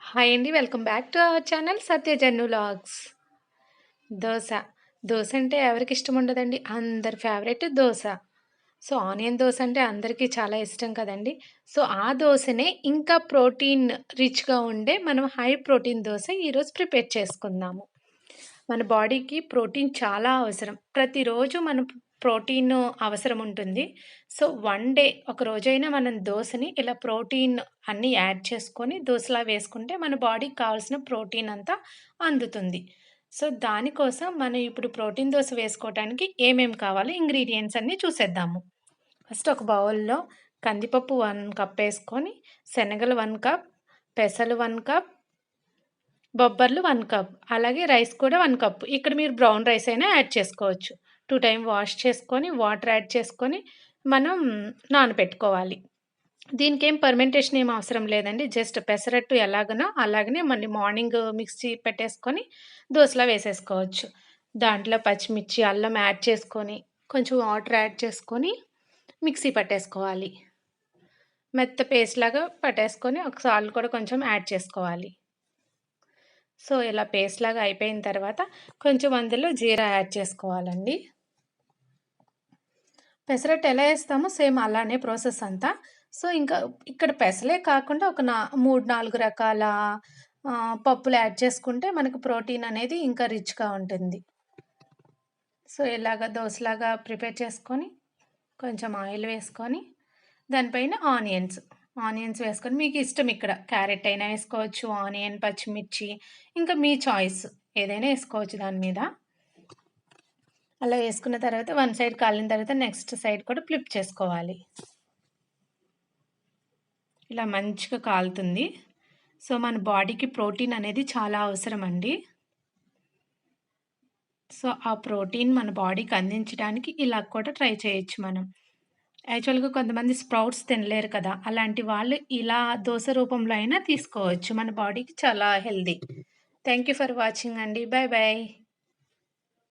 Hi అండి. Welcome back to our channel సత్యజన్ను vlogs. Dosa. Dosa అంటే ఎవరికిష్టం ఉండదండి. అందరి favourite dosa. So, onion dosa అంటే అందరికీ చాలా ఇష్టం కదండీ. సో, ఆ దోసనే ఇంకా ప్రోటీన్ రిచ్‌గా ఉండే మనం హై ప్రోటీన్ దోస ఈరోజు ప్రిపేర్ చేసుకుందాము. మన బాడీకి ప్రోటీన్ చాలా అవసరం. ప్రతిరోజు మనం ప్రోటీన్ అవసరం ఉంటుంది. సో, వన్ డే ఒక రోజైనా మనం దోసని ఇలా ప్రోటీన్ అన్నీ యాడ్ చేసుకొని దోసలా వేసుకుంటే మన బాడీకి కావాల్సిన ప్రోటీన్ అంతా అందుతుంది. సో, దానికోసం మనం ఇప్పుడు ప్రోటీన్ దోస వేసుకోవటానికి ఏమేం కావాలో ఇంగ్రీడియెంట్స్ అన్నీ చూసేద్దాము. ఫస్ట్ ఒక బౌల్‌లో కందిపప్పు 1 కప్ ఏసుకొని, శనగలు 1 కప్, పెసలు 1 కప్, బొబ్బర్లు 1 కప్, అలాగే రైస్ కూడా 1 కప్. ఇక్కడ మీరు బ్రౌన్ రైస్ అయినా యాడ్ చేసుకోవచ్చు. 2 టైమ్ వాష్ చేసుకొని, వాటర్ యాడ్ చేసుకొని, మనం నానబెట్టుకోవాలి. దీనికేం ఫర్మెంటేషన్ ఏం అవసరం లేదండి. జస్ట్ పెసరట్టు ఎలాగనో అలాగనే మళ్ళీ మార్నింగ్ మిక్సీ పెట్టేసుకొని దోసలా వేసేసుకోవచ్చు. దాంట్లో పచ్చిమిర్చి, అల్లం యాడ్ చేసుకొని, కొంచెం వాటర్ యాడ్ చేసుకొని మిక్సీ పట్టేసుకోవాలి. మెత్త పేస్ట్‌లాగా పట్టేసుకొని ఒక సాల్ట్ కూడా కొంచెం యాడ్ చేసుకోవాలి. సో, ఇలా పేస్ట్‌లాగా అయిపోయిన తర్వాత కొంచెం అందులో జీరా యాడ్ చేసుకోవాలండి. పెసరట్టు ఎలా ఏస్తామో సేమ్ అలానే ప్రాసెస్ అంతా. సో, ఇంకా ఇక్కడ పెసలే కాకుండా ఒక 3, 4 రకాల పప్పులు యాడ్ చేసుకుంటే మనకు ప్రోటీన్ అనేది ఇంకా రిచ్‌గా ఉంటుంది. సో, ఇలాగ దోసలాగా ప్రిపేర్ చేసుకొని, కొంచెం ఆయిల్ వేసుకొని, దానిపైన ఆనియన్స్ వేసుకొని మీకిష్టం ఇక్కడ క్యారెట్ అయినా ఏసుకోవచ్చు, ఆనియన్, పచ్చిమిర్చి ఇంకా మీ చాయిస్ ఏదైనా ఏసుకోవచ్చు దాని మీద. అలా వేసుకున్న తర్వాత వన్ సైడ్ కాలిన తర్వాత నెక్స్ట్ సైడ్ కూడా ఫ్లిప్ చేసుకోవాలి. ఇలా మంచిగా కాలుతుంది. సో, మన బాడీకి ప్రోటీన్ అనేది చాలా అవసరమండి. సో, ఆ ప్రోటీన్ మన బాడీకి అందించడానికి ఇలా కూడా ట్రై చేయొచ్చు మనం. యాక్చువల్‌గా కొంతమంది స్ప్రౌట్స్ తినలేరు కదా! అలాంటి వాళ్ళు ఇలా దోస రూపంలో అయినా తీసుకోవచ్చు. మన బాడీకి చాలా healthy. Thank you for watching అండి. Bye bye.